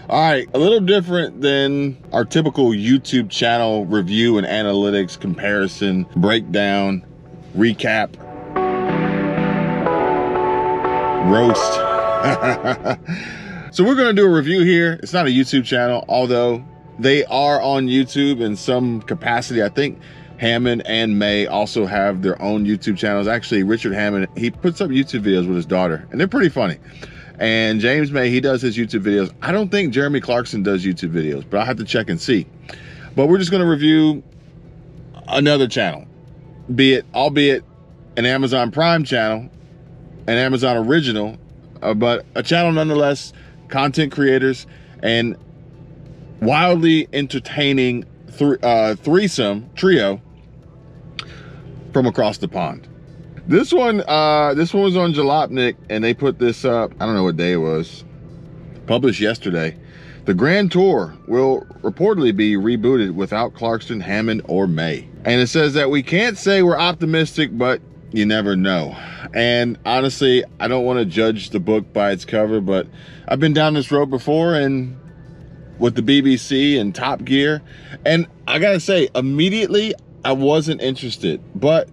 All right, a little different than our typical YouTube channel review and analytics comparison, breakdown, recap, roast. So we're gonna do a review here. It's not a YouTube channel, although they are on YouTube in some capacity. I think Hammond and May also have their own YouTube channels. Actually, Richard Hammond, he puts up YouTube videos with his daughter, and they're pretty funny. And James May, he does his YouTube videos. I don't think Jeremy Clarkson does YouTube videos, but I'll have to check and see. But we're just gonna review another channel, albeit an Amazon Prime channel, an Amazon original, but a channel nonetheless, content creators, and wildly entertaining threesome trio from across the pond. This one was on Jalopnik, and they put this up, I don't know what day it was, published yesterday. The Grand Tour will reportedly be rebooted without Clarkson, Hammond, or May. And it says that we can't say we're optimistic, but you never know. And honestly, I don't want to judge the book by its cover, but I've been down this road before, and with the BBC and Top Gear, and I gotta say, immediately I wasn't interested, but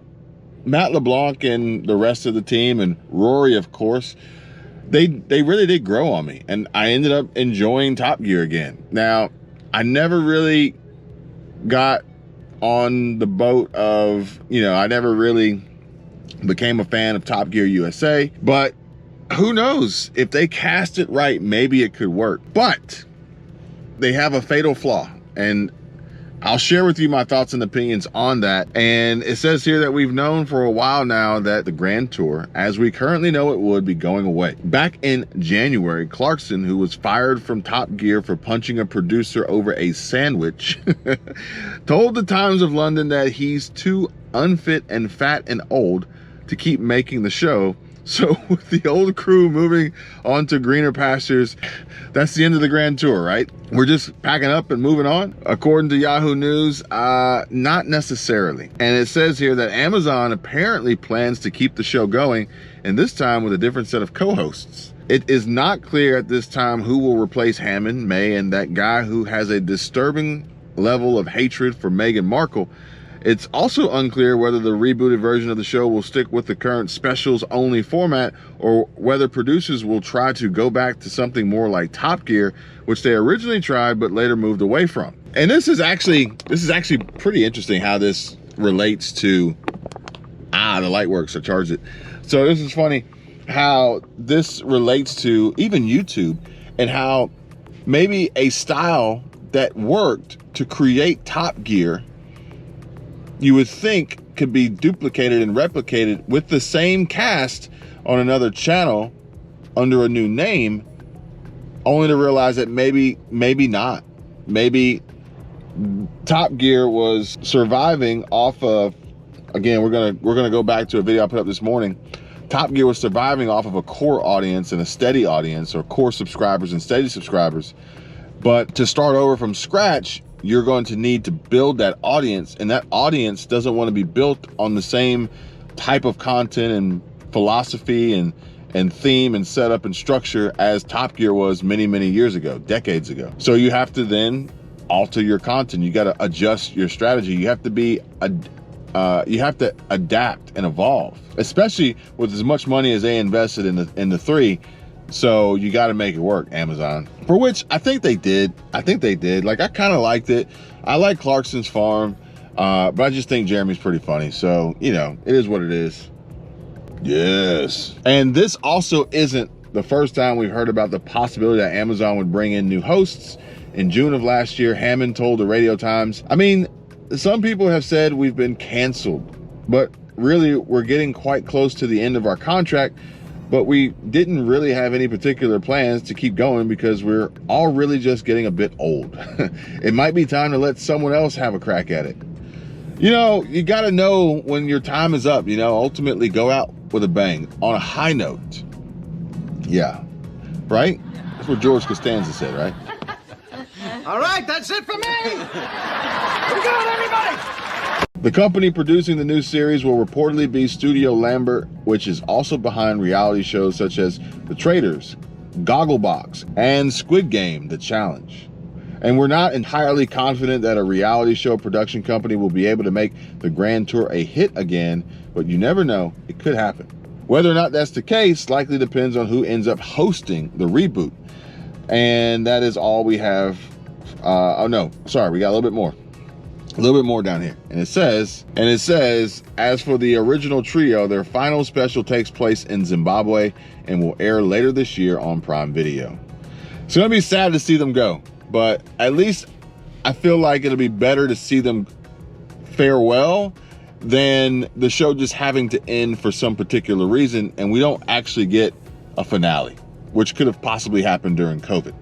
Matt LeBlanc and the rest of the team, and Rory, of course, they really did grow on me, and I ended up enjoying Top Gear again. Now, I never really got on the boat of, I never really became a fan of Top Gear USA, but who knows? If they cast it right, maybe it could work. But they have a fatal flaw, and I'll share with you my thoughts and opinions on that. And it says here that we've known for a while now that the Grand Tour, as we currently know it, would be going away. Back in January, Clarkson, who was fired from Top Gear for punching a producer over a sandwich, told the Times of London that he's too unfit and fat and old to keep making the show. So with the old crew moving on to greener pastures, that's the end of the Grand Tour, right? We're just packing up and moving on? According to Yahoo News, not necessarily. And it says here that Amazon apparently plans to keep the show going, and this time with a different set of co-hosts. It is not clear at this time who will replace Hammond, May, and that guy who has a disturbing level of hatred for Meghan Markle. It's also unclear whether the rebooted version of the show will stick with the current specials-only format, or whether producers will try to go back to something more like Top Gear, which they originally tried but later moved away from. And this is actually pretty interesting how this relates to the Lightworks. I charged it. So this is funny how this relates to even YouTube, and how maybe a style that worked to create Top Gear, you would think could be duplicated and replicated with the same cast on another channel under a new name, only to realize that maybe not. Maybe Top Gear was surviving off of, again, we're gonna go back to a video I put up this morning. Top Gear was surviving off of a core audience and a steady audience, or core subscribers and steady subscribers. But to start over from scratch, you're going to need to build that audience, and that audience doesn't want to be built on the same type of content and philosophy and theme and setup and structure as Top Gear was many, many years ago, decades ago. So you have to then alter your content. You got to adjust your strategy. You have to you have to adapt and evolve, especially with as much money as they invested in the three. So you got to make it work, Amazon. For which I think they did. Like, I kind of liked it. I like Clarkson's Farm, but I just think Jeremy's pretty funny. So, it is what it is. Yes. And this also isn't the first time we've heard about the possibility that Amazon would bring in new hosts. In June of last year, Hammond told the Radio Times, some people have said we've been canceled, but really we're getting quite close to the end of our contract. But we didn't really have any particular plans to keep going because we're all really just getting a bit old. It might be time to let someone else have a crack at it. You got to know when your time is up, ultimately go out with a bang on a high note. Yeah. Right? That's what George Costanza said, right? All right, that's it for me. We're going, everybody. The company producing the new series will reportedly be Studio Lambert, which is also behind reality shows such as The Traitors, Gogglebox, and Squid Game: The Challenge. And we're not entirely confident that a reality show production company will be able to make the Grand Tour a hit again, but you never know, it could happen. Whether or not that's the case likely depends on who ends up hosting the reboot. And that is all we have. Oh no, sorry, we got a little bit more down here. And it says, as for the original trio, their final special takes place in Zimbabwe and will air later this year on Prime Video. It's gonna be sad to see them go, but at least I feel like it'll be better to see them farewell than the show just having to end for some particular reason and we don't actually get a finale, which could have possibly happened during COVID.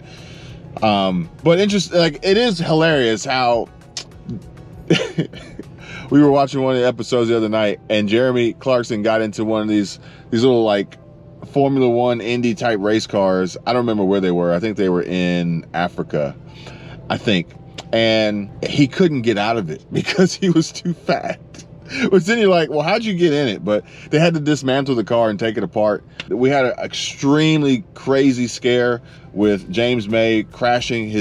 But interesting, like, it is hilarious how we were watching one of the episodes the other night and Jeremy Clarkson got into one of these little like Formula One Indy type race cars. I don't remember where they were. I think they were in Africa, I think. And he couldn't get out of it because he was too fat. But then you're like, well, how'd you get in it? But they had to dismantle the car and take it apart. We had an extremely crazy scare with James May crashing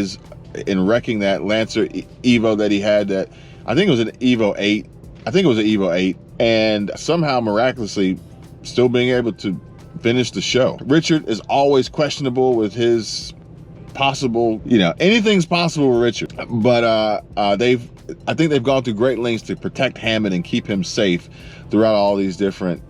and wrecking that Lancer Evo that he had, that I think it was an Evo 8. I think it was an Evo 8. And somehow miraculously still being able to finish the show. Richard is always questionable with his possible, anything's possible with Richard. But I think they've gone through great lengths to protect Hammond and keep him safe throughout all these different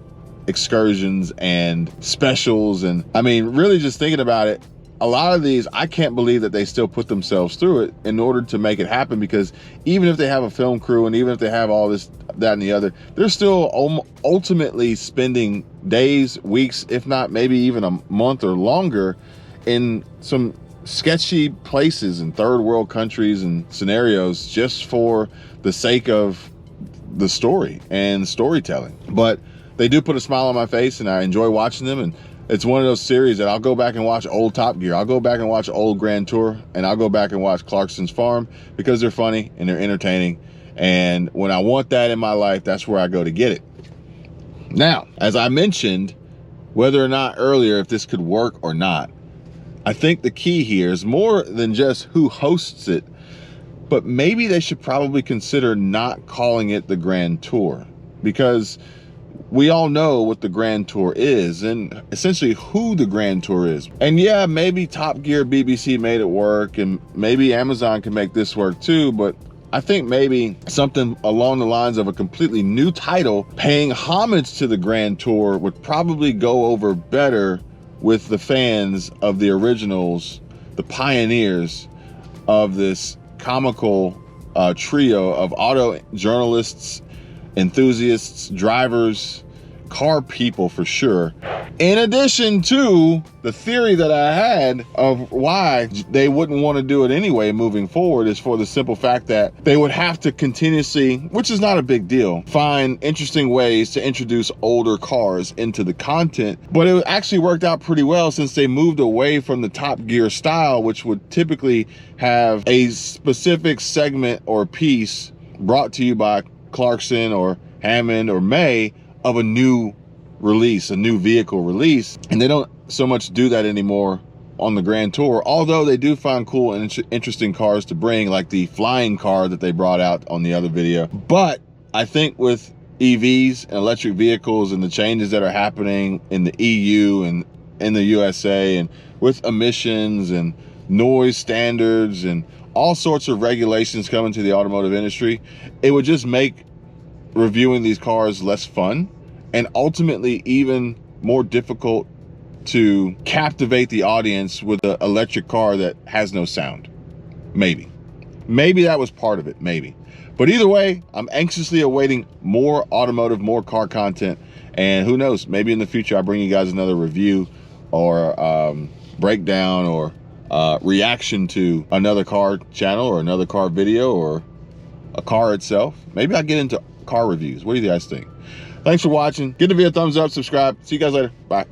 excursions and specials. And I mean, really just thinking about it, a lot of these, I can't believe that they still put themselves through it in order to make it happen, because even if they have a film crew and even if they have all this, that, and the other, they're still ultimately spending days, weeks, if not maybe even a month or longer in some sketchy places in third world countries and scenarios just for the sake of the story and storytelling. But they do put a smile on my face and I enjoy watching them. And it's one of those series that I'll go back and watch old Top Gear. I'll go back and watch old Grand Tour, and I'll go back and watch Clarkson's Farm because they're funny and they're entertaining. And when I want that in my life, that's where I go to get it. Now, as I mentioned, whether or not earlier, if this could work or not, I think the key here is more than just who hosts it, but maybe they should probably consider not calling it the Grand Tour, because we all know what the Grand Tour is and essentially who the Grand Tour is. And yeah, maybe Top Gear BBC made it work, and maybe Amazon can make this work too, but I think maybe something along the lines of a completely new title paying homage to the Grand Tour would probably go over better with the fans of the originals, the pioneers of this comical trio of auto journalists, enthusiasts, drivers, car people for sure. In addition to the theory that I had of why they wouldn't want to do it anyway moving forward, is for the simple fact that they would have to continuously, which is not a big deal, find interesting ways to introduce older cars into the content. But it actually worked out pretty well since they moved away from the Top Gear style, which would typically have a specific segment or piece brought to you by Clarkson or Hammond or May of a new release, a new vehicle release. And they don't so much do that anymore on the Grand Tour, although they do find cool and interesting cars to bring, like the flying car that they brought out on the other video. But I think with EVs and electric vehicles and the changes that are happening in the EU and in the USA, and with emissions and noise standards and all sorts of regulations coming to the automotive industry, it would just make reviewing these cars less fun and ultimately even more difficult to captivate the audience with an electric car that has no sound. Maybe that was part of it, maybe. But either way, I'm anxiously awaiting more automotive, more car content, and who knows, maybe in the future I'll bring you guys another review or breakdown or reaction to another car channel or another car video or a car itself. Maybe I'll get into car reviews. What do you guys think? Thanks for watching. Give the video a thumbs up, subscribe. See you guys later. Bye.